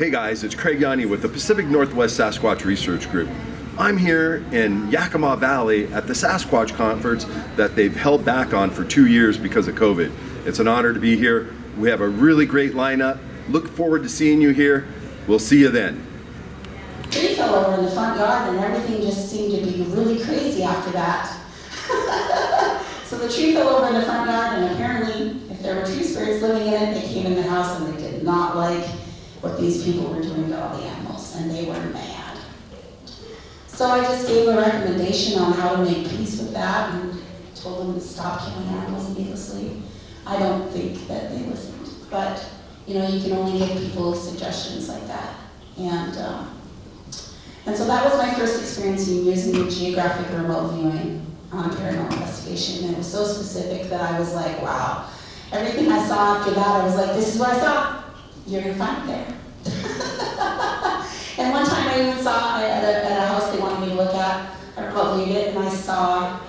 Hey guys, it's Craig Yanni with the Pacific Northwest Sasquatch Research Group. I'm here in Yakima Valley at the Sasquatch Conference that they've held back on for 2 years because of COVID. It's an honor to be here. We have a really great lineup. Look forward to seeing you here. We'll see you then. Tree fell over in the front yard and everything just seemed to be really crazy after that. So the tree fell over in the front yard, and apparently if there were tree spirits living in it, they came in the house and they did not like what these people were doing to all the animals, and they were mad. So I just gave a recommendation on how to make peace with that and told them to stop killing animals needlessly. I don't think that they listened, but you know, you can only give people suggestions like that. And so that was my first experience in using the geographic remote viewing on paranormal investigation. And it was so specific that I was like, wow. Everything I saw after that, I was like, this is what I saw. You're gonna find it there. And one time I even saw at a house they wanted me to look at, I remote viewed it, and I saw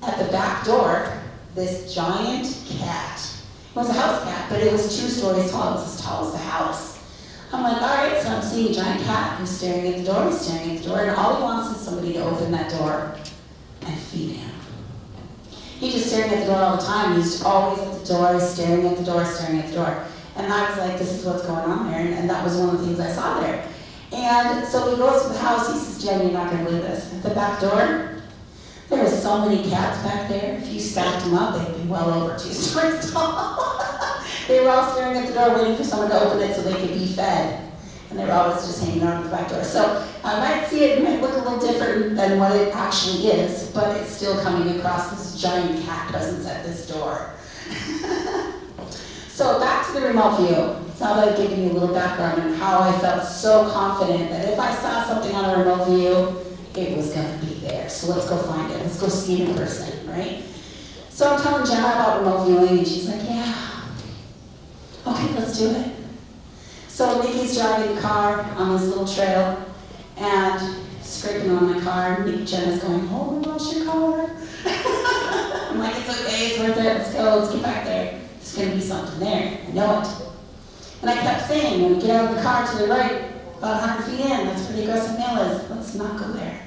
at the back door this giant cat. It was a house cat, but it was 2 stories tall. It was as tall as the house. I'm like, all right, so I'm seeing a giant cat who's staring at the door, he's staring at the door, and all he wants is somebody to open that door and feed him. He's just staring at the door all the time. He's always at the door, staring at the door, staring at the door. And I was like, this is what's going on there, and that was one of the things I saw there. And so he goes to the house, he says, Jen, you're not gonna believe this. At the back door, there were so many cats back there. If you stacked them up, they'd be well over 2 stories tall. They were all staring at the door waiting for someone to open it so they could be fed. And they were always just hanging out at the back door. So I might see it might look a little different than what it actually is, but it's still coming across this giant cat presence at this door. So back to the remote view. Now that I've given you a little background on how I felt so confident that if I saw something on a remote view, it was going to be there. So let's go find it. Let's go see it in person, right? So I'm telling Jenna about remote viewing, and she's like, yeah. Okay, let's do it. So Nikki's driving the car on this little trail and scraping on my car. And Jenna's going, oh my gosh, your car. I'm like, it's okay, it's worth it. Let's go, let's get back there. There's going to be something there. I know it. And I kept saying, when we get out of the car to the right, about 100 feet in, that's where the aggressive male is. Let's not go there.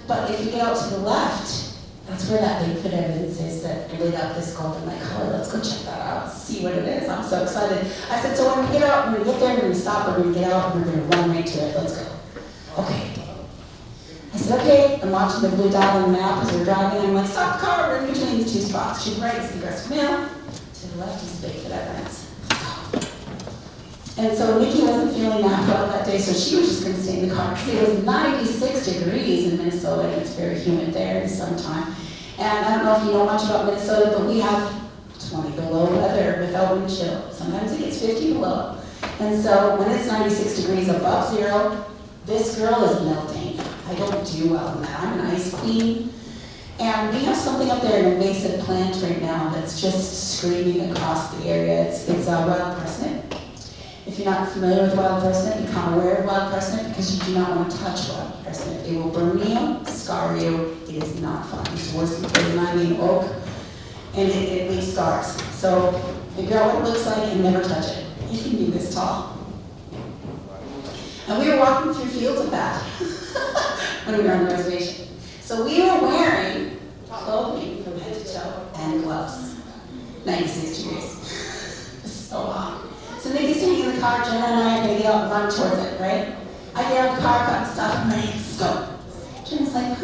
But if you get out to the left, that's where that Bigfoot evidence is that lit up this golden light color. Let's go check that out, see what it is. I'm so excited. I said, so when we get out, when we get there, we're going to stop, we're going to get out, and we're going to run right to it. Let's go. Okay. I said, okay. I'm watching the blue dot on the map as we're driving. I'm like, stop the car. We're in between the 2 spots. To the right is the aggressive male. To the left is the Bigfoot evidence. And so Nikki wasn't feeling that well that day, so she was just going to stay in the car. It was 96 degrees in Minnesota, and it's very humid there in the summertime. And I don't know if you know much about Minnesota, but we have 20 below weather without wind chill. Sometimes it gets 50 below. And so when it's 96 degrees above 0, this girl is melting. I don't do well in that. I'm an ice queen. And we have something up there, an invasive plant right now that's just screaming across the area. It's wild parsnip. If you're not familiar with wild parsnip, become aware of wild parsnip because you do not want to touch wild parsnip. It will burn you, scar you. It is not fun. It's worse than 39 oak, and it leaves scars. So figure out what it looks like and never touch it. It can be this tall. And we were walking through fields of that when we were on the reservation. So we were wearing clothing from head to toe and gloves. 96 degrees. It's so hot. So Nikki's sitting in the car, Jenna and I are going to get out and run towards it, right? I get out of the car, got stuff, I'm ready to go. Jenna's like,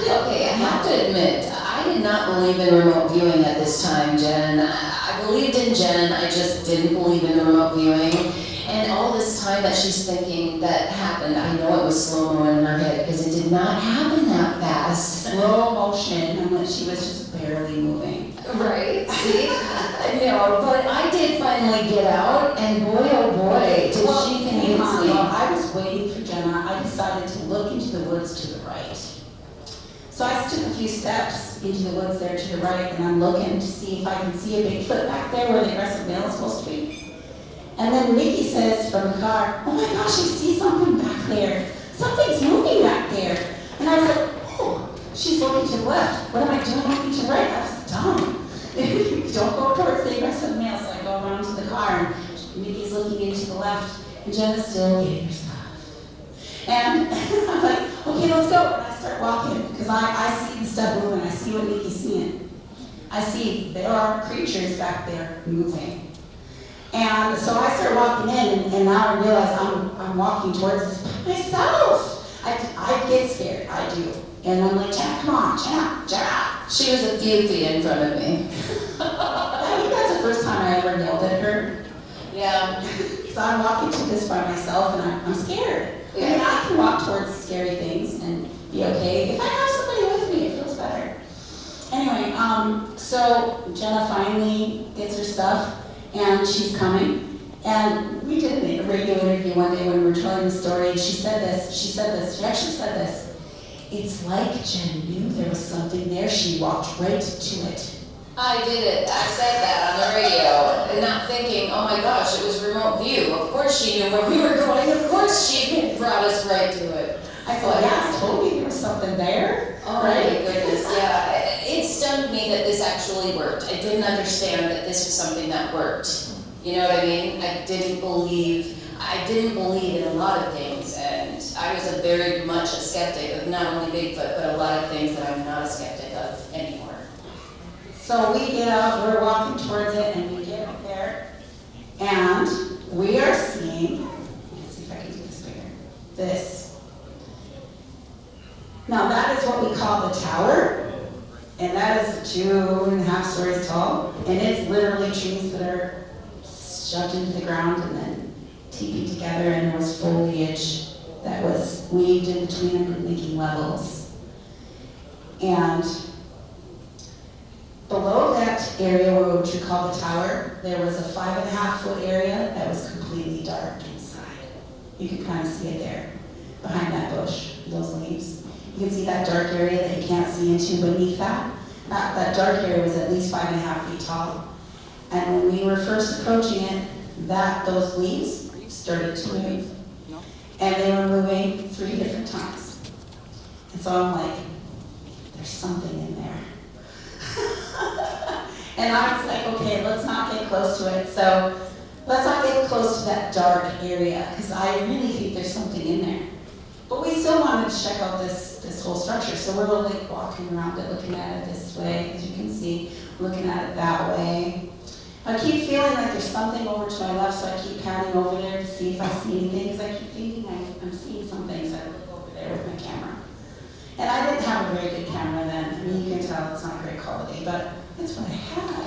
Okay, I have to admit, I did not believe in remote viewing at this time, Jen. I believed in Jen, I just didn't believe in remote viewing. And all this time that she's thinking that happened, I know it was slow-mo in her head because it did not happen that fast. slow motion, and she was just barely moving. Right, see? No, but I did finally get out, and boy, oh boy, did she convince me. Well, I was waiting for Jenna. I decided to look into the woods to the right. So I took a few steps into the woods there to the right, and I'm looking to see if I can see a Bigfoot back there where the aggressive male is supposed to be. And then Nikki says from the car, oh my gosh, I see something back there. Something's moving back there. And I was like, oh, she's looking to the left. What am I doing looking to the right? That was dumb. Don't go towards the aggressive male. So I go around to the car. car, and Nikki's looking into the left, and Jenna's still getting her stuff. And I'm like, okay, let's go. And I start walking, because I see the stuff moving. I see what Nikki's seeing. I see there are creatures back there moving. And so I start walking in, and now I realize I'm walking towards this by myself. I get scared, I do. And I'm like, Jenna, come on, Jenna. She was a few feet in front of me. I think that's the first time I ever yelled at her. Yeah. So I'm walking to this by myself, and I'm scared. I mean, I can walk towards scary things and be okay. If I have somebody with me, it feels better. Anyway, so Jenna finally gets her stuff, and she's coming. And we did a radio interview one day when we were telling the story, and she actually said this. It's like Jen knew there was something there, she walked right to it. I did it. I said that on the radio, and not thinking, oh my gosh, it was remote view. Of course she knew where we were going. Of course she brought us right to it. I thought, yeah, I told you there was something there. Oh my goodness, yeah. It stunned me that this actually worked. I didn't understand that this was something that worked. You know what I mean? I didn't believe in a lot of things, and I was very much a skeptic of not only Bigfoot, but a lot of things that I'm not a skeptic of anymore. So we get out, we're walking towards it, and we get up there, and we are seeing, let's see if I can do this bigger, this. Now that is what we call the tower, and that is 2.5 stories tall, and it's literally trees that are shoved into the ground and then teepeed together, and there was foliage that was weaved in between them, making levels. And below that area, which we call the tower, there was a 5.5-foot area that was completely dark inside. You can kind of see it there, behind that bush, those leaves. You can see that dark area that you can't see into beneath that. That dark area was at least 5.5 feet tall. And when we were first approaching it, those leaves started to move. And they were moving 3 different times. And so I'm like, there's something in there. And I was like, okay, let's not get close to it. So let's not get close to that dark area, because I really think there's something in there. But we still wanted to check out this whole structure. So we're like walking around it, looking at it this way, as you can see, looking at it that way. I keep feeling like there's something over to my left, so I keep panning over there to see if I see anything, because I keep thinking I'm seeing something, so I look over there with my camera. And I didn't have a very good camera then. I mean, you can tell it's not great quality, but it's what I had.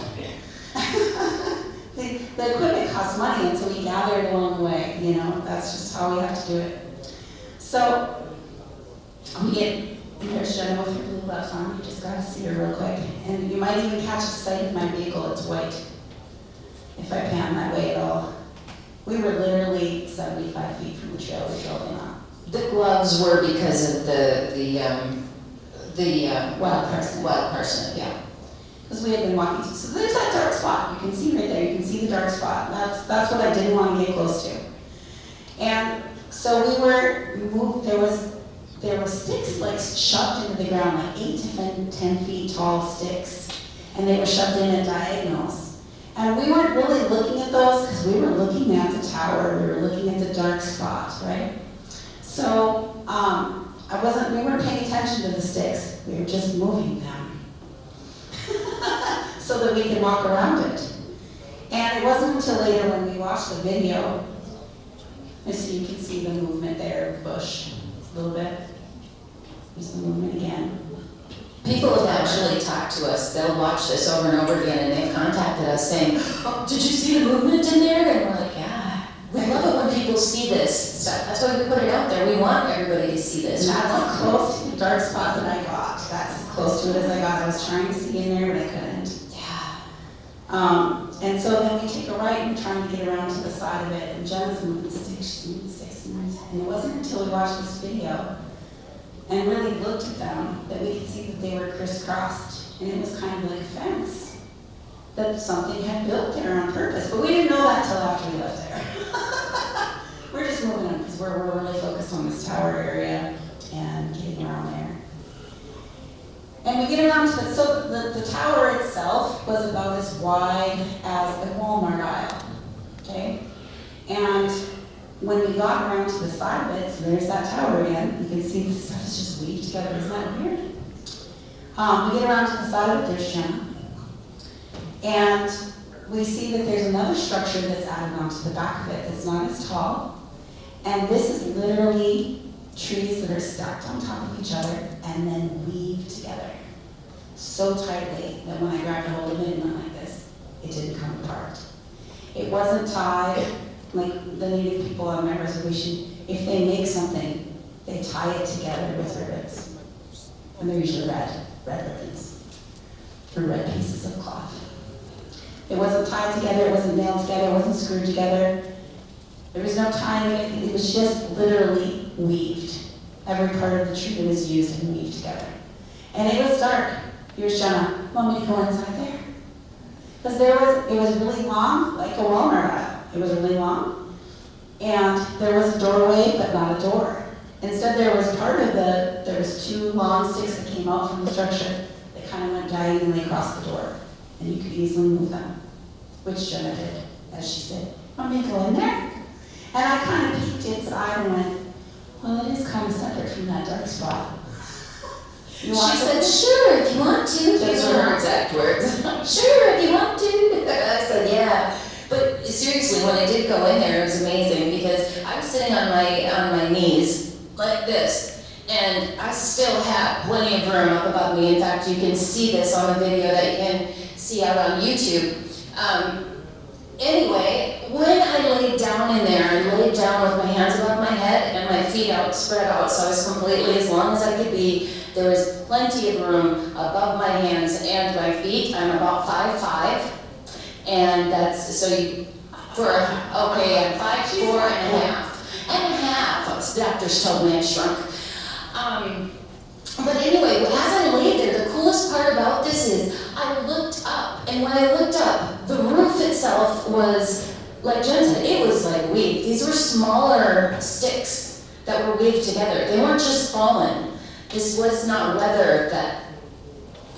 The equipment costs money, and so we gathered along the way, you know, that's just how we have to do it. So, there's Jenna with her blue gloves on, you just gotta see her real quick. And you might even catch a sight of my vehicle, it's white. If I pan that way at all. We were literally 75 feet from the trail we drove in on. The gloves were because of the wild parsnip. Wild parsnip, yeah. Because we had been walking through. So there's that dark spot. You can see right there. You can see the dark spot. That's what I didn't want to get close to. And so there were sticks like shoved into the ground, like 8 to 10 feet tall sticks, and they were shoved in at diagonals. And we weren't really looking at those because we were looking at the tower. We were looking at the dark spot, right? So we weren't paying attention to the sticks. We were just moving them so that we could walk around it. And it wasn't until later when we watched the video, and so you can see the movement there of the bush a little bit. There's the movement again. People have actually talked to us. They'll watch this over and over again, and they've contacted us saying, oh, did you see the movement in there? And we're like, yeah. We love it when people see this stuff. That's why we put it out there. We want everybody to see this. And that's as close to the dark spot that I got. That's as close to it as I got. I was trying to see in there, but I couldn't. Yeah. And so then we take a right and we're trying to get around to the side of it. And Jenna's moving the sticks, she's moving the sticks. And it wasn't until we watched this video and really looked at them that we could see that they were crisscrossed. And it was kind of like a fence that something had built there on purpose. But we didn't know that until after we left there. We're just moving them because we're really focused on this tower area and getting around there. And we get around to the tower itself was about as wide as a Walmart aisle. And when we got around to the side of it, so there's that tower again, you can see the stuff is just weaved together. Isn't that weird? We get around to the side of it, there's Jenna. And we see that there's another structure that's added onto the back of it that's not as tall. And this is literally trees that are stacked on top of each other and then weaved together so tightly that when I grabbed a hold of it and went like this, it didn't come apart. It wasn't tied like the native people on my reservation. If they make something, they tie it together with ribbons. And they're usually red ribbons, or red pieces of cloth. It wasn't tied together, it wasn't nailed together, it wasn't screwed together. There was no tying of anything, it was just literally weaved. Every part of the tree was used and weaved together. And it was dark. Here's Jenna. Want me to go inside there? Because it was really long, like a Walmart aisle. It was really long. And there was a doorway, but not a door. Instead, there was there was two long sticks that came out from the structure that kind of went diagonally across the door. And you could easily move them, which Jenna did, as she said, want me to go in there? And I kind of peeked inside and went, well, it is kind of separate from that dark spot. She said, sure, if you want to. Those were her exact words. Sure, if you want to. I said, yeah. But seriously, when I did go in there, it was amazing because I was sitting on my knees like this, and I still had plenty of room up above me. In fact, you can see this on the video that you can see out on YouTube. Anyway, when I laid down in there, I laid down with my hands above my head and my feet spread out, so I was completely as long as I could be. There was plenty of room above my hands and my feet. I'm about 5'5", and that's, so you, I'm 5'4" and a half. The doctors told me I shrunk. But anyway, as I laid there, the coolest part about this is I looked up, and when I looked up, the roof itself was, like Jen said, it was like weaved. These were smaller sticks that were weaved together. They weren't just fallen. This was not weather that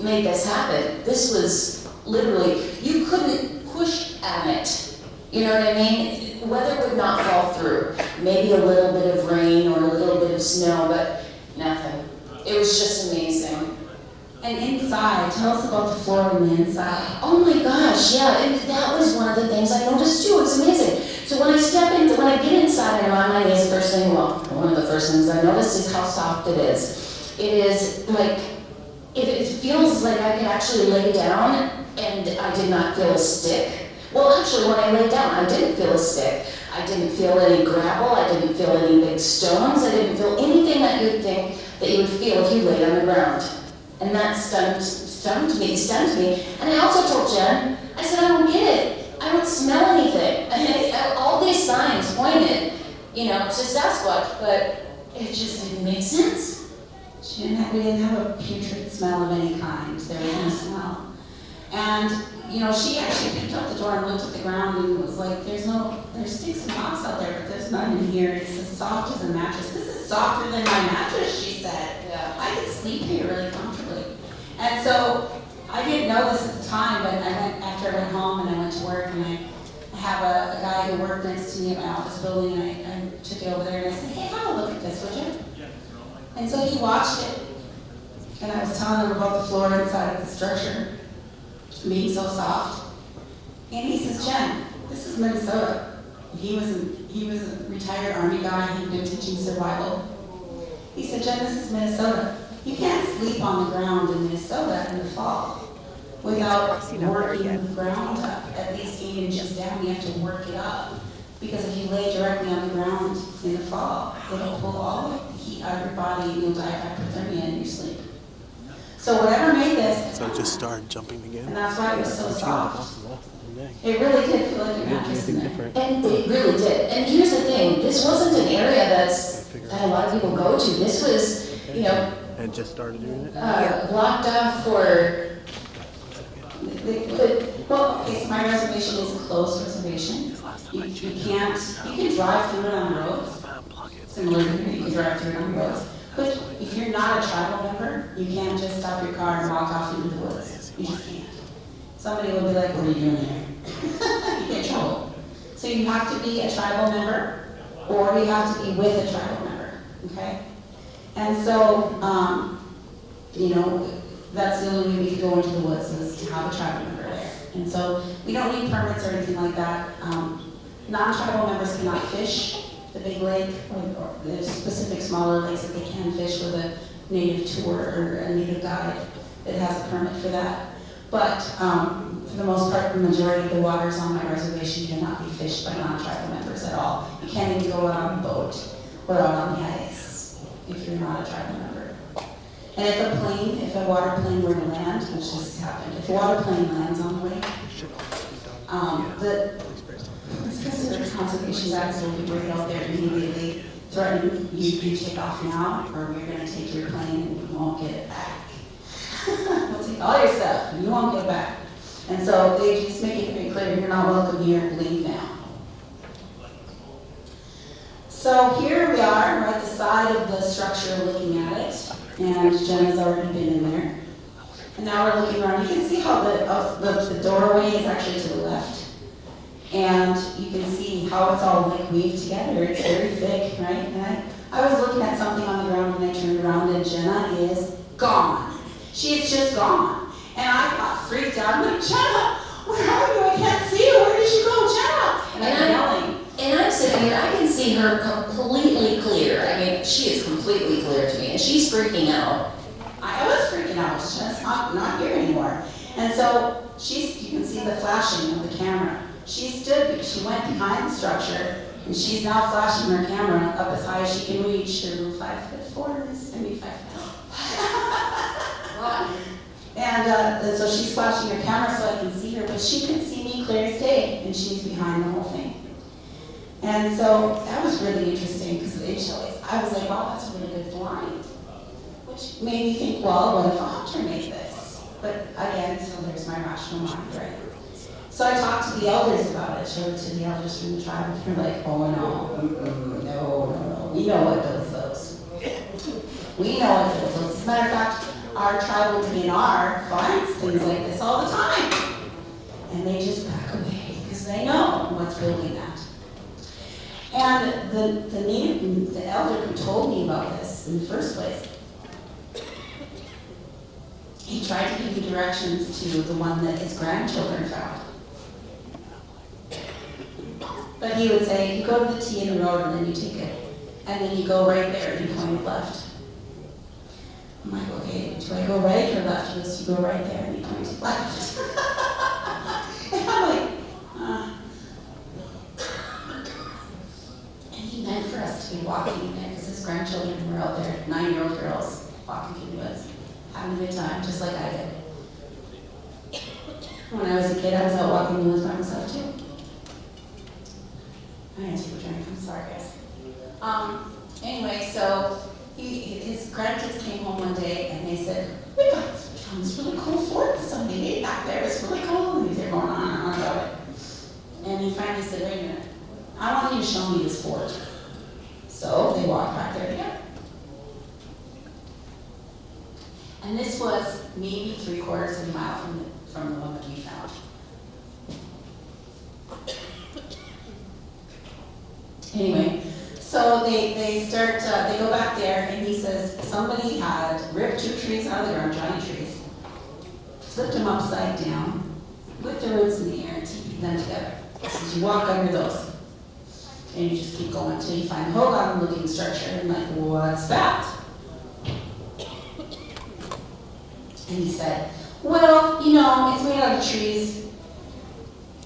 made this happen. This was literally, you couldn't push at it. You know what I mean? Weather would not fall through. Maybe a little bit of rain or a little bit of snow, but nothing. It was just amazing. And inside, tell us about the floor and the inside. Oh my gosh, yeah, and that was one of the things I noticed too. It was amazing. So when I get inside and I'm on my knees, one of the first things I noticed is how soft it is. It is like, it feels like I could actually lay down and I did not feel a stick. Well, actually, when I laid down, I didn't feel a stick. I didn't feel any gravel. I didn't feel any big stones. I didn't feel anything that you'd think that you would feel if you laid on the ground. And that stunned me. And I also told Jen, I said, I don't get it. I don't smell anything. All these signs pointed, to Sasquatch, but it just didn't make sense. We didn't have a putrid smell of any kind. There was no smell. And, she actually picked up the door and looked at the ground and was like, there's sticks and rocks out there, but there's none in here. It's as soft as a mattress. This is softer than my mattress, she said. Yeah. I could sleep here really comfortably. And so I didn't know this at the time, but after I went home and I went to work, and I have a guy who worked next to me at my office building, and I took it over there and I said, hey, have a look at this, would you? And so he watched it, and I was telling him about the floor inside of the structure being so soft. And he says, Jen, this is Minnesota. He was a retired Army guy. He'd been teaching survival. He said, Jen, this is Minnesota. You can't sleep on the ground in Minnesota in the fall without working the ground up at least 8 inches down. You have to work it up. Because if you lay directly on the ground in the fall, it'll pull all the heat out of your body and you'll die of hypothermia in your sleep. So whatever made this, so it just started jumping again. and that's why it was so soft. It really did feel like a mattress in there. And it really did. And here's the thing, this wasn't an area that a lot of people go to. This was, And just started doing it? blocked off for... So my reservation is a closed reservation. You can drive through it on roads. Similar to here, you can drive through it on roads. But if you're not a tribal member, you can't just stop your car and walk off into the woods. You just can't. Somebody will be like, what are you doing there? You get in trouble. So you have to be a tribal member, or you have to be with a tribal member, okay? And so, you know, that's the only way we can go into the woods, is to have a tribal member there. And so we don't need permits or anything like that. Non-tribal members cannot fish the big lake, or there's specific smaller lakes that they can fish with a native tour or a native guide that has a permit for that. But for the most part, the majority of the waters on my reservation cannot be fished by non-tribal members at all. You can't even go out on a boat or out on the ice if you're not a tribal member. And if a water plane were to land, which has happened, if a water plane lands on the lake, the conservation guys will be right out there immediately threatening you take off now, or we're going to take your plane and you won't get it back. We'll take all your stuff and you won't get it back. And so they just make it very clear, you're not welcome here, leave now. So here we are, we're at the side of the structure looking at it, and Jen has already been in there. And now we're looking around. You can see how the doorway is actually to the left. And you can see how it's all like weaved together. It's very thick, right? And I was looking at something on the ground and I turned around and Jenna is gone. She is just gone. And I got freaked out. I'm like, Jenna, where are you? I can't see you. Where did you go, Jenna? And I'm yelling. And I'm sitting here, I can see her completely clear. I mean, she is completely clear to me, and she's freaking out. I was freaking out. She's just not here anymore. And so you can see the flashing of the camera. She went behind the structure, and she's now flashing her camera up as high as she can reach. Her 5'4" is maybe 5'5". And so she's flashing her camera so I can see her, but she can see me clear as day, and she's behind the whole thing. And so that was really interesting because I was like, wow, that's a really good blind. Which made me think, well, what if a hunter made this? But again, so there's my rational mind, right? So I talked to the elders about it, showed it to the elders from the tribe, and they're like, oh no, we know what does those. We know what does those. As a matter of fact, our tribal DNR finds things like this all the time. And they just back away because they know what's building that. And the elder who told me about this in the first place, he tried to give me directions to the one that his grandchildren found. But he would say, you go to the T in the road and then you take it. And then you go right there and you point left. I'm like, okay, do I go right or left? He goes, you go right there and you point left. And I'm like, And he meant for us to be walking in there because his grandchildren were out there, 9-year-old girls, walking through the woods, having a good time, just like I did. When I was a kid, I was out walking in the woods by myself too. I had to take a drink, I'm sorry guys. Anyway, so his grandkids came home one day and they said, we found this really cool fort that somebody made back there. It's really cool. And they're going on and on about it. And he finally said, wait a minute, I want you to show me this fort. So they walked back there together. And this was maybe 3/4 of a mile from the one that we found. Anyway, so they go back there and he says, somebody had ripped 2 trees out of the ground, giant trees, flipped them upside down, with the roots in the air and teeped them together. He says, you walk under those. And you just keep going until you find a whole lot of looking structure. And I'm like, what's that? And he said, well, you know, it's made out of trees,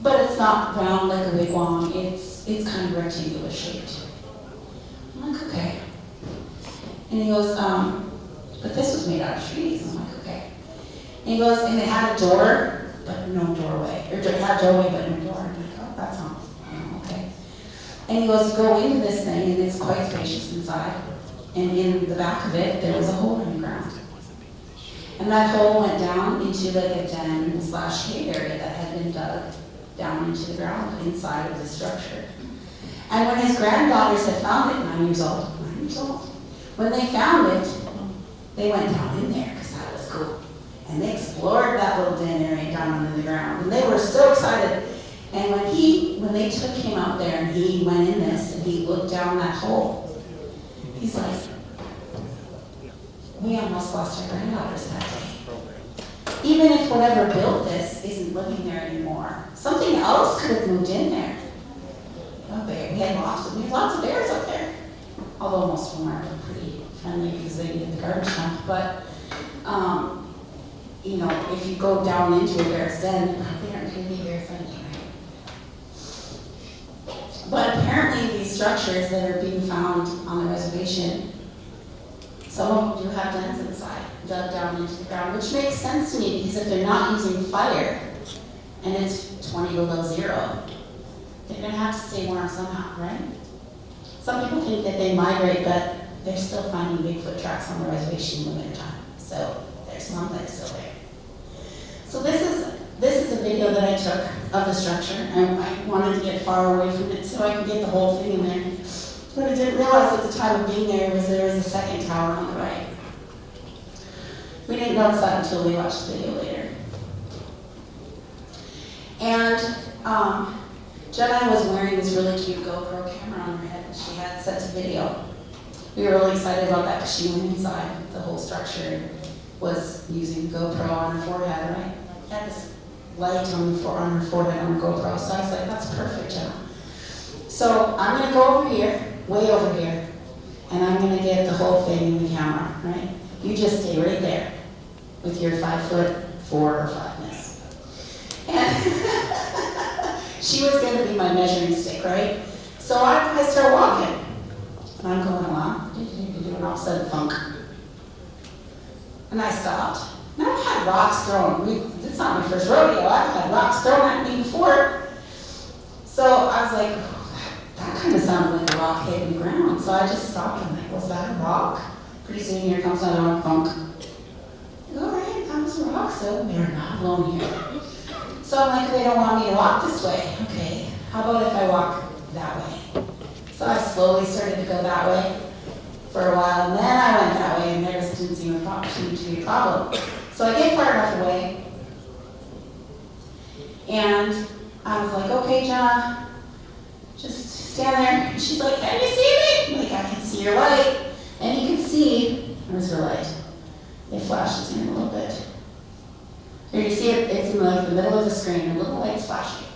but it's not round like a wigwam. It's kind of rectangular shaped. I'm like, okay. And he goes, but this was made out of trees. I'm like, okay. And he goes, and it had a door, but no doorway. Or it had a doorway, but no door. I'm like, oh, that sounds okay. And he goes, you go into this thing, and it's quite spacious inside. And in the back of it, there was a hole in the ground. And that hole went down into like a den/cave area that had been dug down into the ground inside of the structure. And when his granddaughters had found it, 9 years old, when they found it, they went down in there because that was cool. And they explored that little den area down under the ground. And they were so excited. And when they took him out there and he went in this and he looked down that hole, he's like, we almost lost our granddaughters that day. Even if whatever built this isn't living there anymore, something else could have moved in there. Oh, we had lots of bears up there. Although most of them aren't pretty friendly because they needed the garbage dump. But, you know, if you go down into a bear's den, they aren't going to be very friendly, right? But apparently these structures that are being found on the reservation, some of them do have dens inside, dug down into the ground, which makes sense to me because if they're not using fire and it's 20 below zero, they're going to have to stay warm somehow, right? Some people think that they migrate, but they're still finding Bigfoot tracks on the reservation in the wintertime. So there's some that's still there. So this is a video that I took of the structure, and I wanted to get far away from it so I could get the whole thing in there. What I didn't realize at the time of being there was a second tower on the right. We didn't notice that until we watched the video later. And Jenna was wearing this really cute GoPro camera on her head, and she had set to video. We were really excited about that because she went inside the whole structure and was using GoPro on her forehead, right? Had this light on her forehead on her GoPro, so I was like, that's perfect, Jenna. So I'm going to go over here, way over here, and I'm going to get the whole thing in the camera, right? You just stay right there with your 5'4" or 5'ness. And she was going to be my measuring stick, right? So I start walking. And I'm going along, and all of a sudden, thunk. And I stopped. And I've had rocks thrown. It's not my first rodeo. I've had rocks thrown at me before. So I was like, that kind of sounded like a rock hitting the ground. So I just stopped. I'm like, was that a rock? Pretty soon here comes another thunk. All right, that was a rock, so we're not alone here. So I'm like, they don't want me to walk this way. Okay, how about if I walk that way? So I slowly started to go that way for a while, and then I went that way, and there just didn't seem to be a problem. So I get far enough away, and I was like, okay, Jenna, just stand there. And she's like, can you see me? I'm like, I can see your light. And you can see, where's her light? It flashes in a little bit. Here you see it, it's in like the middle of the screen, a little light's flashing.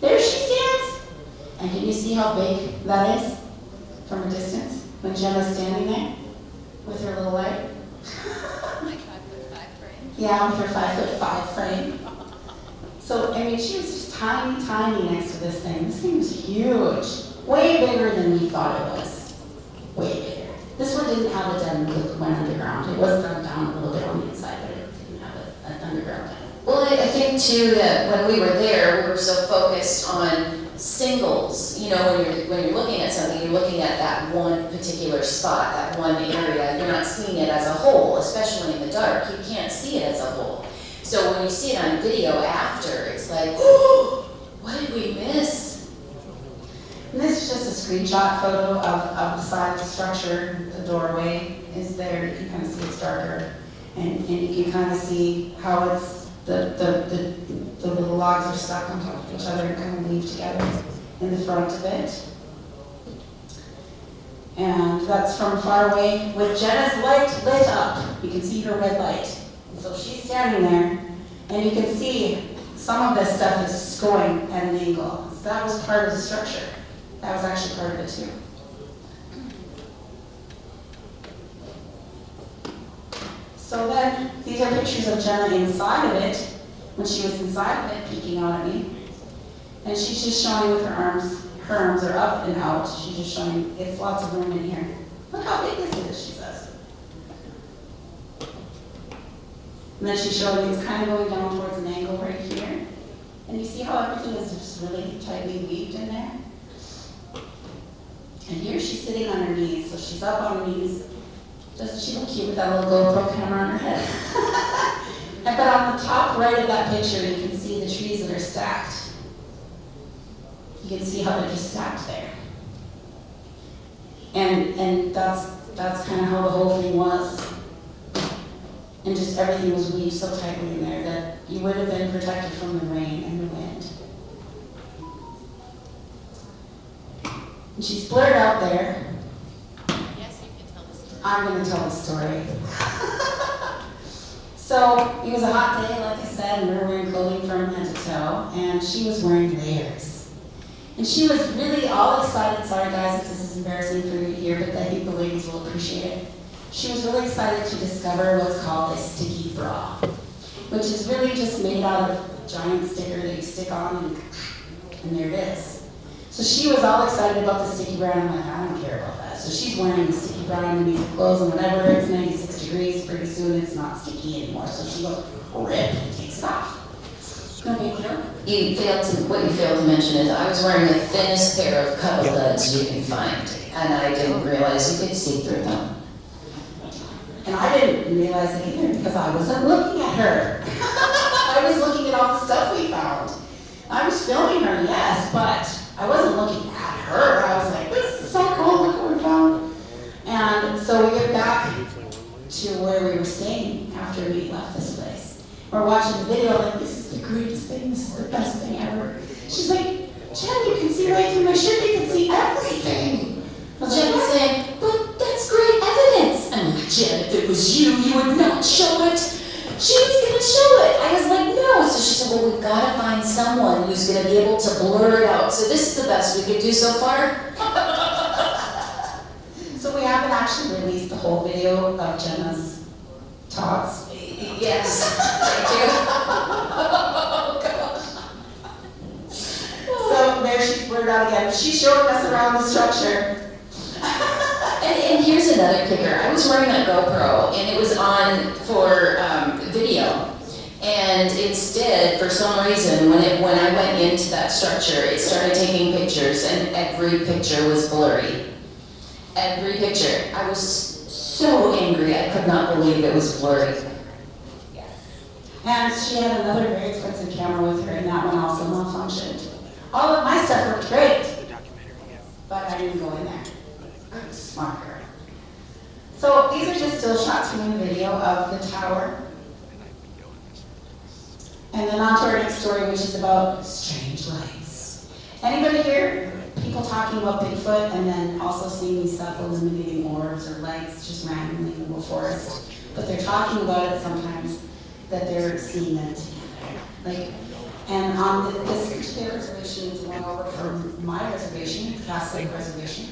There she stands. And can you see how big that is from a distance when Jenna's standing there with her little light? Like 5'5" frame. Yeah, with her 5'5" frame. So, I mean, she was just tiny, tiny next to this thing. This thing was huge. Way bigger than we thought it was. Way bigger. This one didn't have a den that went underground. It was done down a little bit on the inside, but it didn't have an underground den. Well, I think too that when we were there, we were so focused on singles. You know, when you're looking at something, you're looking at that one particular spot, that one area. You're not seeing it as a whole, especially in the dark. You can't see it as a whole. So when you see it on video after, it's like, oh, what did we miss? And this is just a screenshot photo of the side of the structure. The doorway is there. You can kind of see it's darker. And you can kind of see how it's, the little logs are stuck on top of each other and kind of weave together in the front of it. And that's from far away with Jenna's light lit up. You can see her red light. And so she's standing there, and you can see some of this stuff is going at an angle. So that was part of the structure. That was actually part of it too. So then, these are pictures of Jenna inside of it, when she was inside of it, peeking out at me. And she's just showing with her arms are up and out. She's just showing, it's lots of room in here. Look how big this is, she says. And then she's showing it's kind of going down towards an angle right here. And you see how everything is just really tightly weaved in there? And here she's sitting on her knees, so she's up on her knees. Doesn't she look cute with that little GoPro camera on her head? But on the top right of that picture, you can see the trees that are stacked. You can see how they're just stacked there. And that's kind of how the whole thing was. And just everything was weaved so tightly in there that you would have been protected from the rain and the wind. And she's blurred out there. Yes, you can tell the story. I'm going to tell the story. So it was a hot day, like I said, and we were wearing clothing from head to toe, and she was wearing layers. And she was really all excited. Sorry guys if this is embarrassing for you to hear, but I think the ladies will appreciate it. She was really excited to discover what's called a sticky bra, which is really just made out of a giant sticker that you stick on, and there it is. So she was all excited about the sticky bra, and I'm like, I don't care about that. So she's wearing the sticky bra underneath her clothes, and whenever it's 96 degrees, pretty soon it's not sticky anymore. So she goes, rip, and takes it off. No big deal. What you failed to mention is I was wearing the thinnest pair of cuddle duds you can find, and I didn't realize you could see through them. And I didn't realize it either because I wasn't looking at her. I was looking at all the stuff we found. I was filming her, yes, but I wasn't looking at her. I was like, this is so cool, look what we found. And so we get back to where we were staying after we left this place. We're watching the video, like, this is the greatest thing, this is the best thing ever. She's like, Jen, you can see right through my shirt, you can see everything. Jen was saying, but that's great evidence. I'm like, Jen, if it was you, you would not show it. She was going to show it. I was like, no. So she said, well, we've got to find someone who's going to be able to blur it out. So this is the best we could do so far. So we haven't actually released the whole video of Jenna's talks. Yes, thank you. Oh, gosh. So there she's blurred out again. She's showing us around the structure. And here's another kicker. I was wearing a GoPro, and it was on for video. And instead, for some reason, when I went into that structure, it started taking pictures, and every picture was blurry. Every picture. I was so angry. I could not believe it was blurry. And she had another very expensive camera with her, and that one also malfunctioned. All of my stuff worked great, but I didn't go in there. I'm a smart girl. So these are just still shots from the video of the tower. And then on to our next story, which is about strange lights. Anybody here? People talking about Bigfoot and then also seeing these self-illuminating orbs or lights just randomly in the forest. But they're talking about it sometimes that they're seeing them together. Like, and on this particular reservation is one over from my reservation, Cass Lake Reservation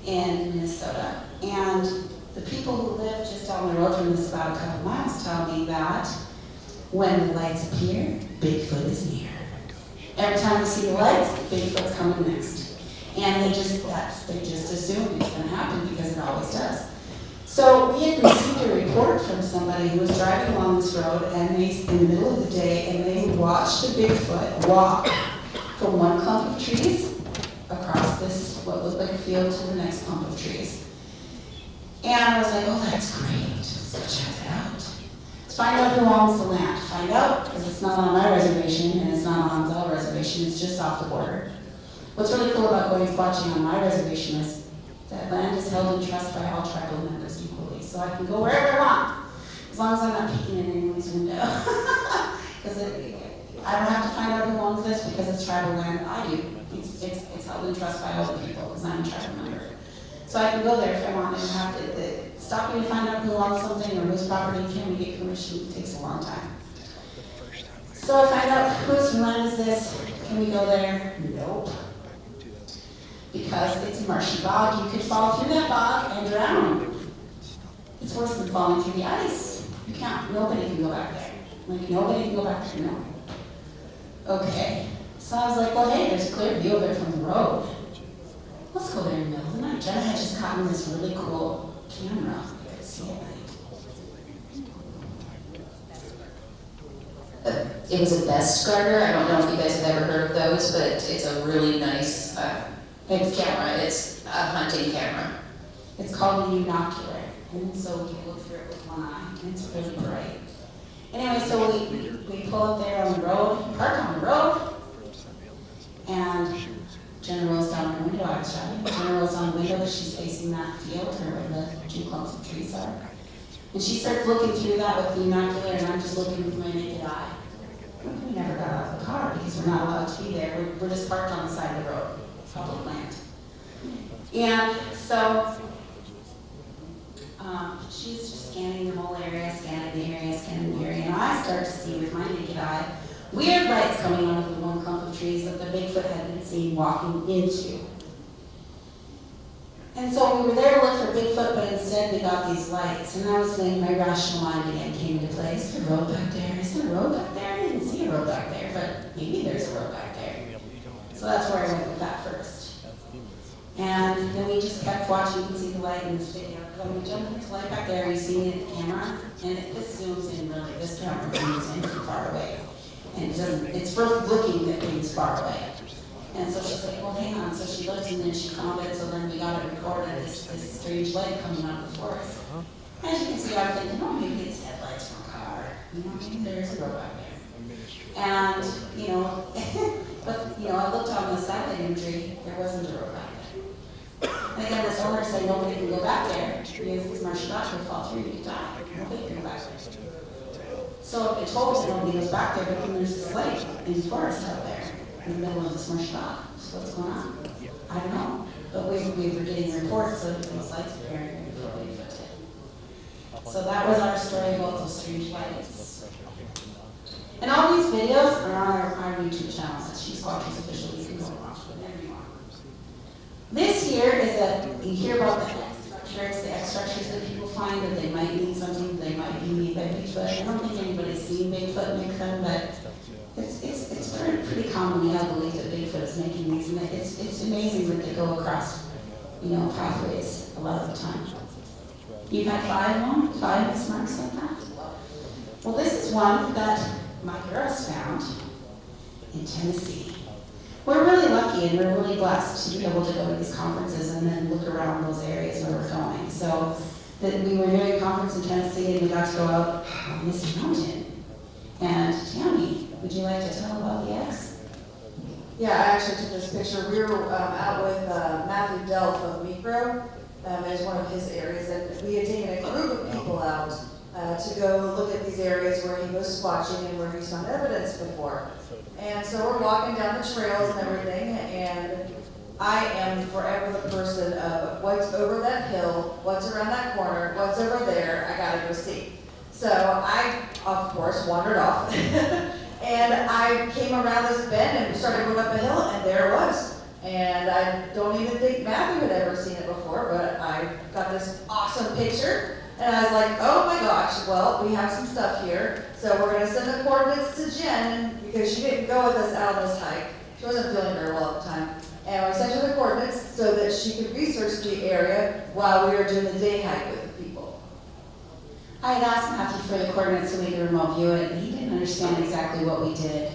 in Minnesota. And the people who live just down the road from this, about a couple miles, tell me that when the lights appear, Bigfoot is near. Every time we see the lights, Bigfoot's coming next. And they just assume it's gonna happen because it always does. So we had received a report from somebody who was driving along this road and in the middle of the day, and they watched a Bigfoot walk from one clump of trees across this, what looked like a field, to the next clump of trees. And I was like, oh, that's great, let's go check it out. Let's find out who owns the land. Find out, because it's not on my reservation and it's not on the reservation, it's just off the border. What's really cool about going squatching on my reservation is that land is held in trust by all tribal members equally. So I can go wherever I want, as long as I'm not peeking in anyone's window. Because I don't have to find out who owns this because it's tribal land. I do. It's held in trust by all the people because I'm a tribal member. So I can go there if I want and have to. Stopping to find out who owns something or whose property can we get permission, it takes a long time. So I find out whose land is this, can we go there? Nope. Because it's a marshy bog, you could fall through that bog and drown. It's worse than falling through the ice. You can't, nobody can go back there. Like, nobody can go back there, no. Okay, so I was like, well, hey, there's a clear view of it from the road. Let's go there in the middle of the night. Jenna had just gotten this really cool camera. You could see it at night. It was a Best Garter. I don't know if you guys have ever heard of those, but it's a really nice camera. It's a hunting camera. It's called a binocular. And so you look through it with one eye, and it's really bright. Anyway, so we pull up there on the road, park on the road, and Jenna rolls down her window. I was driving. Jenna rolls down the window because she's facing that field or where the two clumps of trees are. And she starts looking through that with the binocular, and I'm just looking with my naked eye. We never got out of the car because we're not allowed to be there. We're just parked on the side of the road. It's public land. And so she's just scanning the whole area, scanning the area, and I start to see with my naked eye weird lights coming out of the one clump of trees that the Bigfoot had been seen walking into. And so we were there to look for Bigfoot, but instead we got these lights. And I was thinking, my rational mind again came into play. Is there a road back there? Is there a road back there? I didn't see a road back there, but maybe there's a road back there. So that's where I went with that first. And then we just kept watching. You can see the light in this video. When we jump into the light back there, you see it in the camera, and this zooms in really. This camera zooms in from far away. And it doesn't, it's first looking at things far away. And so she's like, well, hang on. So she looked and then she found it. So then we got it recorded, this strange light coming out of the forest. As you can see, I'm thinking, oh, maybe it's headlights from a car. You know, maybe there's a road back there. And, you know, but, you know, I looked on the satellite imagery, there wasn't a road back there. And again, this owner said nobody can go back there because this martial doctor will fall through, you could die. Nobody can go back there. So it told us nobody goes back there, but then there's this lake in the forest out there in the middle of this martial dock. So what's going on? I don't know. But we were getting reports of these lights appearing before Bigfoot did. So that was our story about those strange lights. And all these videos are on our YouTube channel. That's She-Squatchers Official. You can go watch whatever you want. This here is you hear about the X structures that people find that they might mean something, they might be made by Bigfoot. I don't think anybody's seen Bigfoot make them, but it's pretty common. We have belief that Bigfoot is making these, and it's amazing that they go across, you know, pathways a lot of the time. You've had five X marks like that? Well, this is one that my girls found in Tennessee. We're really lucky and we're really blessed to be able to go to these conferences and then look around those areas where we're going. So we were doing a conference in Tennessee and we got to go out on this mountain. And Tammy, would you like to tell about the X? Yeah, I actually took this picture. We were out with Matthew Delph of Micro. It's one of his areas, and we had taken a group of people out to go look at these areas where he was squatching and where he's found evidence before. And so we're walking down the trails and everything, and I am forever the person of what's over that hill, what's around that corner, what's over there, I gotta go see. So I, of course, wandered off, and I came around this bend and started going up a hill, and there it was. And I don't even think Matthew had ever seen it before, but I got this awesome picture. And I was like, oh my gosh, well, we have some stuff here. So we're gonna send the coordinates to Jen, because she didn't go with us out on this hike. She wasn't feeling very well at the time. And we sent her the coordinates so that she could research the area while we were doing the day hike with the people. I had asked Matthew for the coordinates so we could remote view it, and he didn't understand exactly what we did,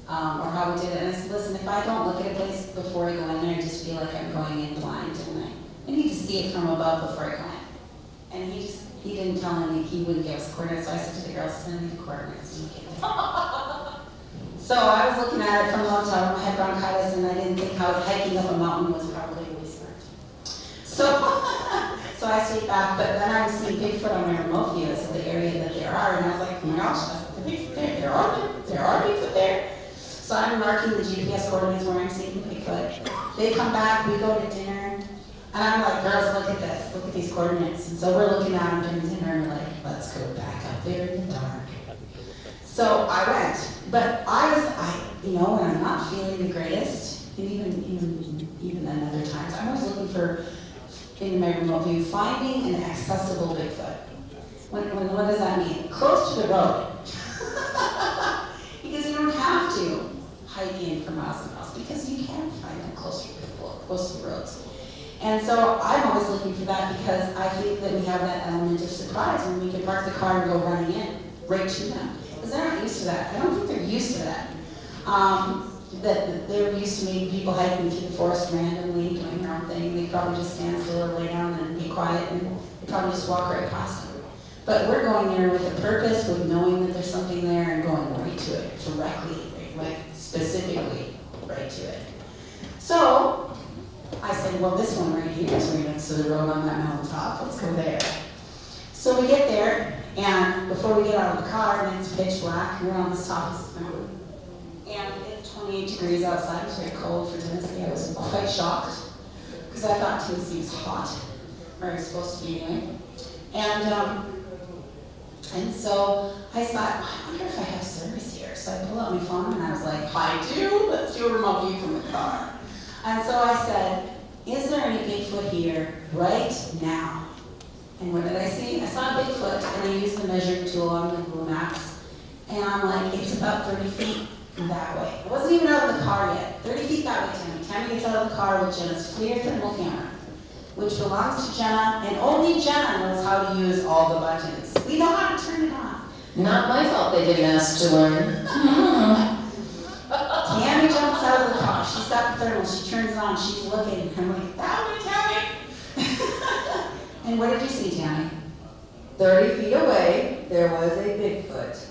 or how we did it. And I said, listen, if I don't look at a place before I go in there, I just feel like I'm going in blind, and I need to see it from above before I go in. And he didn't tell me, he wouldn't give us coordinates, so I said to the girls, send me the coordinates. And so I was looking at it from a long time. I had bronchitis, and I didn't think how hiking up a mountain was probably really smart. So I stayed back, but then I was seeing Bigfoot on my remote views of the area that there are, and I was like, oh my gosh, that's the Bigfoot there. There are Bigfoot there. So I'm marking the GPS coordinates where I'm seeing Bigfoot. They come back, we go to dinner, and I'm like, girls, look at this, look at these coordinates. And so we're looking at them during dinner, and we're like, let's go back up there in the dark. So I went, but you know, when I'm not feeling the greatest, and even then other times, I'm always looking for, in my remote view, finding an accessible Bigfoot. What does that mean? Close to the road. Because you don't have to hike in for miles and miles, because you can find them close to people, close to the roads. And so I'm always looking for that, because I think that we have that element of surprise when we can park the car and go running in, right to them. Because they're not used to that. I don't think they're used to that. That they're used to maybe people hiking through the forest randomly, doing their own thing. They probably just stand still or lay down and be quiet, and they probably just walk right past them. But we're going there with a purpose, with knowing that there's something there and going right to it, directly, like specifically right to it. So I said, well, this one right here is right next to the road on that mountaintop. Let's go there. So we get there, and before we get out of the car, and it's pitch black, we're on the top of this mountain. And it's 28 degrees outside. It's very cold for Tennessee. I was quite shocked, because I thought he seems hot, or he's supposed to be anyway. And so I thought, I wonder if I have service here. So I pulled out my phone and I was like, I do, let's do a remote view from the car. And so I said, is there any Bigfoot here right now? And what did I see? I saw a Bigfoot, and I used the measuring tool on the Google Maps. And I'm like, it's about 30 feet that way. I wasn't even out of the car yet. 30 feet that way, Tammy. Tammy gets out of the car with Jenna's clear thermal camera, which belongs to Jenna, and only Jenna knows how to use all the buttons. We know how to turn it on. Not my fault they didn't ask to learn. Tammy jumps out of the car. She's got the thermal. She turns it on. She's looking. And I'm like, that way, Tammy. And what did you see, Tammy? 30 feet away, there was a Bigfoot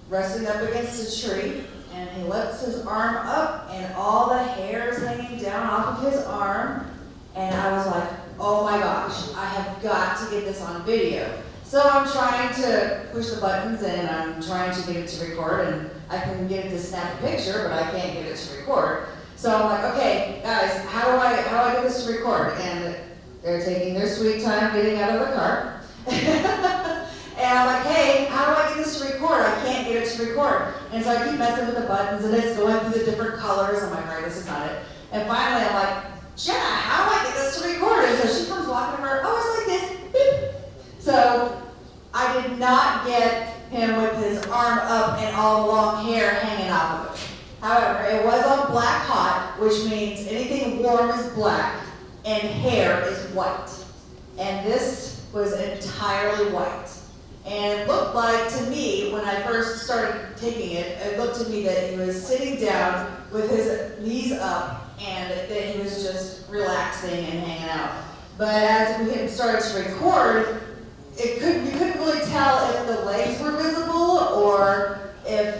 resting up against a tree, and he lifts his arm up, and all the hair is hanging down off of his arm. And I was like, oh my gosh, I have got to get this on video. So I'm trying to push the buttons and I'm trying to get it to record, and I can get it to snap a picture, but I can't get it to record. So I'm like, okay, guys, how do I get this to record? And they're taking their sweet time getting out of the car. And I'm like, hey, how do I get this to record? I can't get it to record. And so I keep messing with the buttons, and it's going through the different colors. I'm like, all right, this is not it. And finally I'm like, Jenna, how do I get this to record? And so she comes walking over, oh, it's like this, beep. So I did not get him with his arm up and all the long hair hanging off of him. However, it was on black hot, which means anything warm is black and hair is white. And this was entirely white. And it looked like to me, when I first started taking it, it looked to me that he was sitting down with his knees up and that he was just relaxing and hanging out. But as we started to record, you couldn't really tell if the legs were visible or if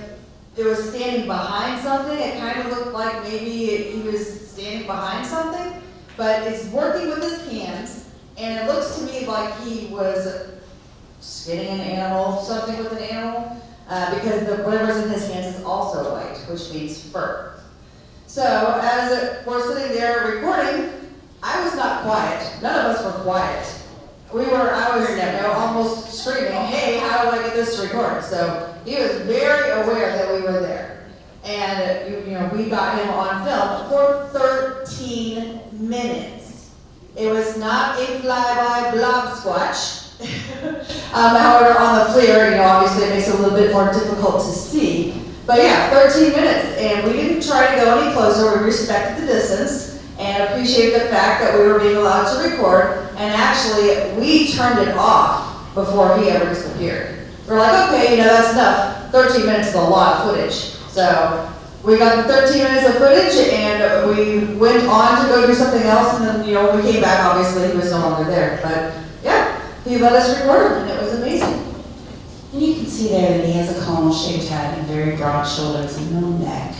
it was standing behind something. It kind of looked like maybe he was standing behind something, but it's working with his hands, and it looks to me like he was skinning an animal, something with an animal, because whatever's in his hands is also white, which means fur. So as we're sitting there recording, I was not quiet. None of us were quiet. I was almost screaming, hey, how do I get this to record? So he was very aware that we were there. And we got him on film for 13 minutes. It was not a flyby blob squatch. However, on the FLIR, obviously it makes it a little bit more difficult to see. But yeah, 13 minutes, and we didn't try to go any closer. We respected the distance and appreciated the fact that we were being allowed to record. And actually, we turned it off before he ever disappeared. We're like, okay, that's enough. 13 minutes is a lot of footage. So we got 13 minutes of footage, and we went on to go do something else. And then, when we came back, obviously he was no longer there. But yeah, he let us record him, and it was amazing. And you can see there that he has a cone-shaped head and very broad shoulders and no neck.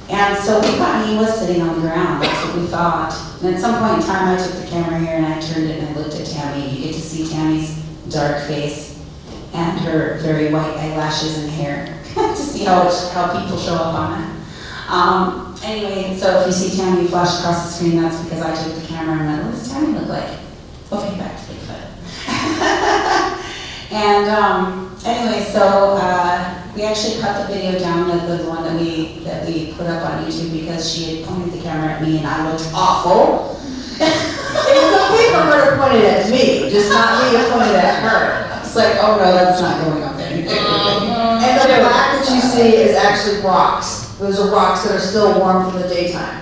And so we thought he was sitting on the ground. That's what we thought. And at some point in time, I took the camera here and I turned it and I looked at Tammy. You get to see Tammy's dark face and her very white eyelashes and hair to see how people show up on it. Anyway, so if you see Tammy flash across the screen, that's because I took the camera and went, what does Tammy look like? Okay, back to Bigfoot. And anyway, so we actually cut the video down, the one that we put up on YouTube, because she had pointed the camera at me and I looked awful. It was okay for her to point it at me, just not me to point it at her. It's like, oh no, that's not going up there. And the black that you see is actually rocks. Those are rocks that are still warm from the daytime.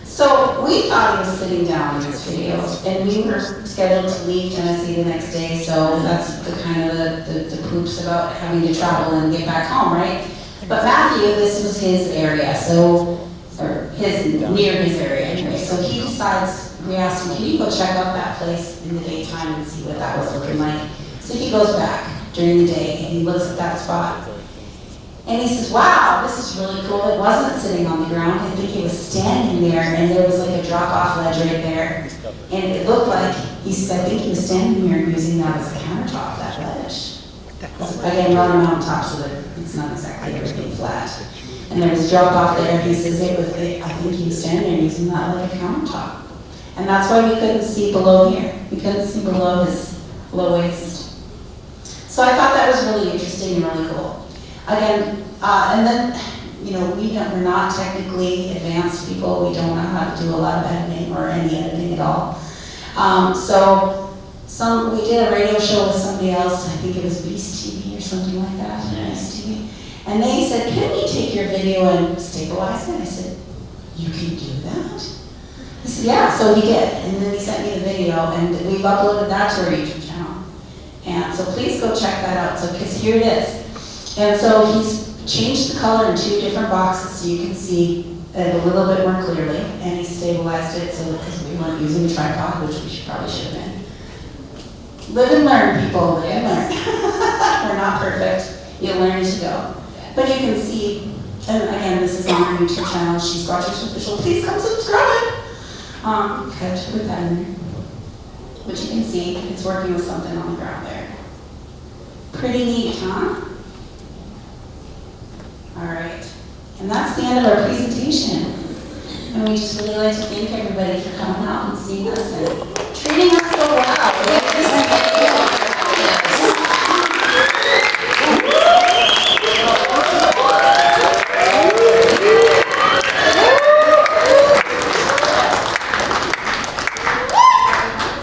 So we thought he was sitting down in this video, and we were scheduled to leave Tennessee the next day, so that's the kind of the poops about having to travel and get back home, right? But Matthew, this was his area, near his area anyway, so he decides, we asked him, can you go check out that place in the daytime and see what that was looking like? So he goes back during the day and he looks at that spot. And he says, wow, this is really cool. It wasn't sitting on the ground. I think he was standing there, and there was like a drop-off ledge right there. And it looked like, I think he was standing there using that as a countertop, that ledge. Again, we're on a mountaintop, so it's not exactly everything flat. And there was a drop-off there. He says, I think he was standing there using that like a countertop. And that's why we couldn't see below here. We couldn't see below his low waist. So I thought that was really interesting and really cool. Again, and then, we're not technically advanced people. We don't know how to do a lot of editing or any editing at all. We did a radio show with somebody else. I think it was Beast TV or something like that. Beast TV. And they said, "Can we take your video and stabilize it?" I said, "You can do that?" He said, "Yeah." So he did. And then he sent me the video, and we've uploaded that to our YouTube channel. And so please go check that out. So, because here it is. And so he's changed the color in 2 different boxes so you can see it a little bit more clearly. And he stabilized it so because we weren't using a tripod, which we probably should have been. Live and learn, people. Live and learn. We're not perfect. You learn as you go. But you can see, and again, this is on our YouTube channel, She-Squatchers Official. Please come subscribe. Okay, to put that in there. But you can see it's working with something on the ground there. Pretty neat, huh? All right. And that's the end of our presentation. And we just really like to thank everybody for coming out and seeing us and treating us so well.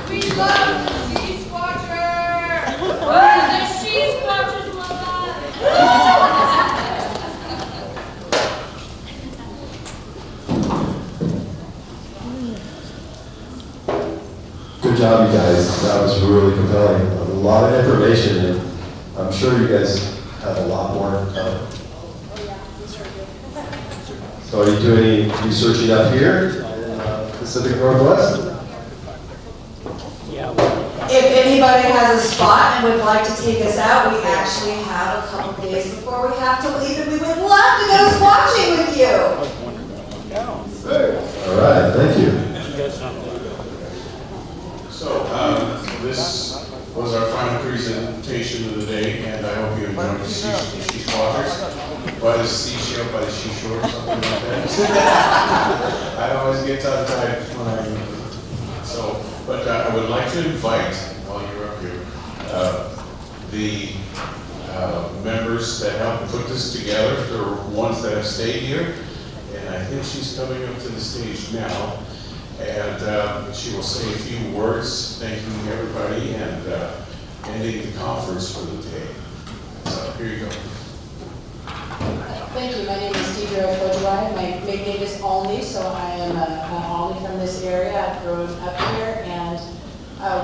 We love the She-Squatchers! The She-Squatchers love us! Good job, you guys. That was really compelling. A lot of information, and I'm sure you guys have a lot more to cover. So are you doing any researching up here in Pacific Northwest? If anybody has a spot and would like to take us out, we actually have a couple days before we have to leave, and we would love to go squatching with you. All right, thank you. So, this was our final presentation of the day, and I hope you enjoyed the She-Squatchers. By the seashell, by the seashore, or something like that. I always get tongue-tied when but I would like to invite, while you're up here, the members that helped put this together. There are ones that have stayed here, and I think she's coming up to the stage now. And she will say a few words, thanking everybody and ending the conference for the day. So here you go. Thank you. My name is Deidre Ojai. My maiden name is Alney, so I am Alney from this area. I've grown up here, and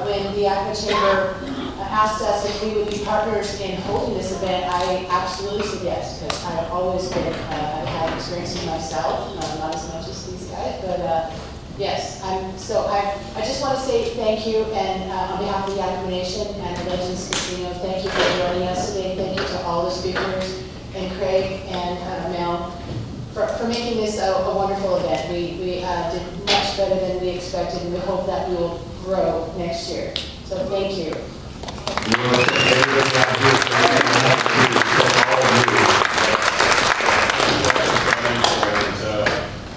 when the Yakima Chamber asked us if we would be partners in holding this event, I absolutely said yes, because I've always been, I've had experiences myself, not as much as these guys, but yes, I just want to say thank you, and on behalf of the Yakima Nation and Legends Casino, thank you for joining us today. Thank you to all the speakers, and Craig and Mel, for making this a wonderful event. We did much better than we expected, and we hope that we will grow next year. So thank you.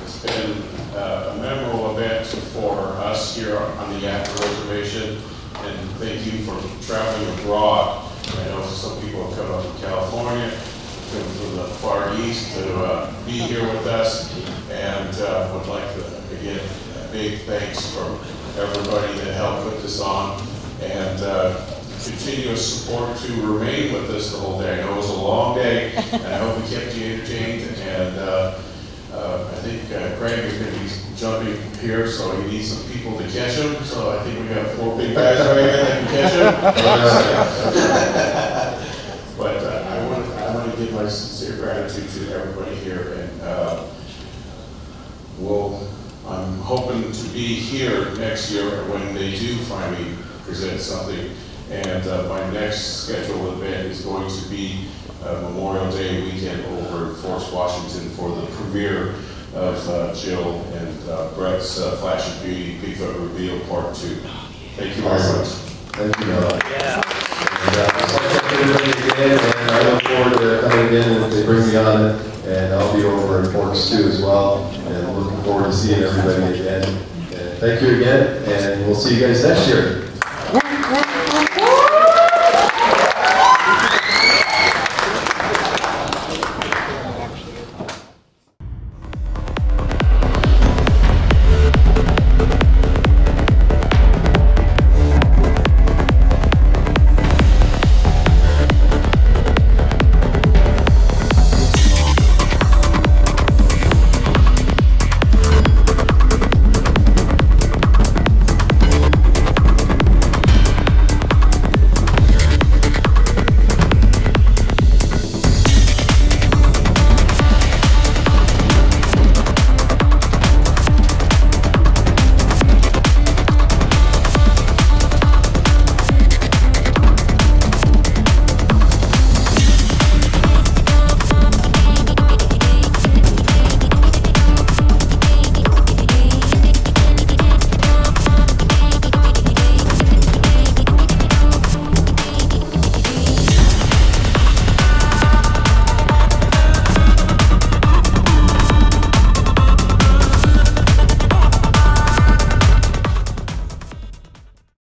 It's been a memorable event for us here on the Yakima Reservation, and thank you for traveling abroad. I know some people have come up from California, come from the Far East to be here with us, and would like to, again, big thanks from everybody that helped put this on, and continuous support to remain with us the whole day. I know it was a long day, and I hope we kept you entertained, and I think Craig is going to be jumping here, so he needs some people to catch him, so I think we got 4 big guys right here that can catch him. But I want to give my sincere gratitude to everybody here, and I'm hoping to be here next year when they do finally present something. And my next scheduled event is going to be Memorial Day weekend over in Forest, Washington for the premiere of Jill and Brett's Flash of Beauty Bigfoot Reveal Part 2. Thank you very much. Thank you, Mel. Yeah. And everybody again, and I look forward to coming again if they bring me on it. And I'll be over in Forks too as well. And looking forward to seeing everybody again. And Thank you again, and we'll see you guys next year.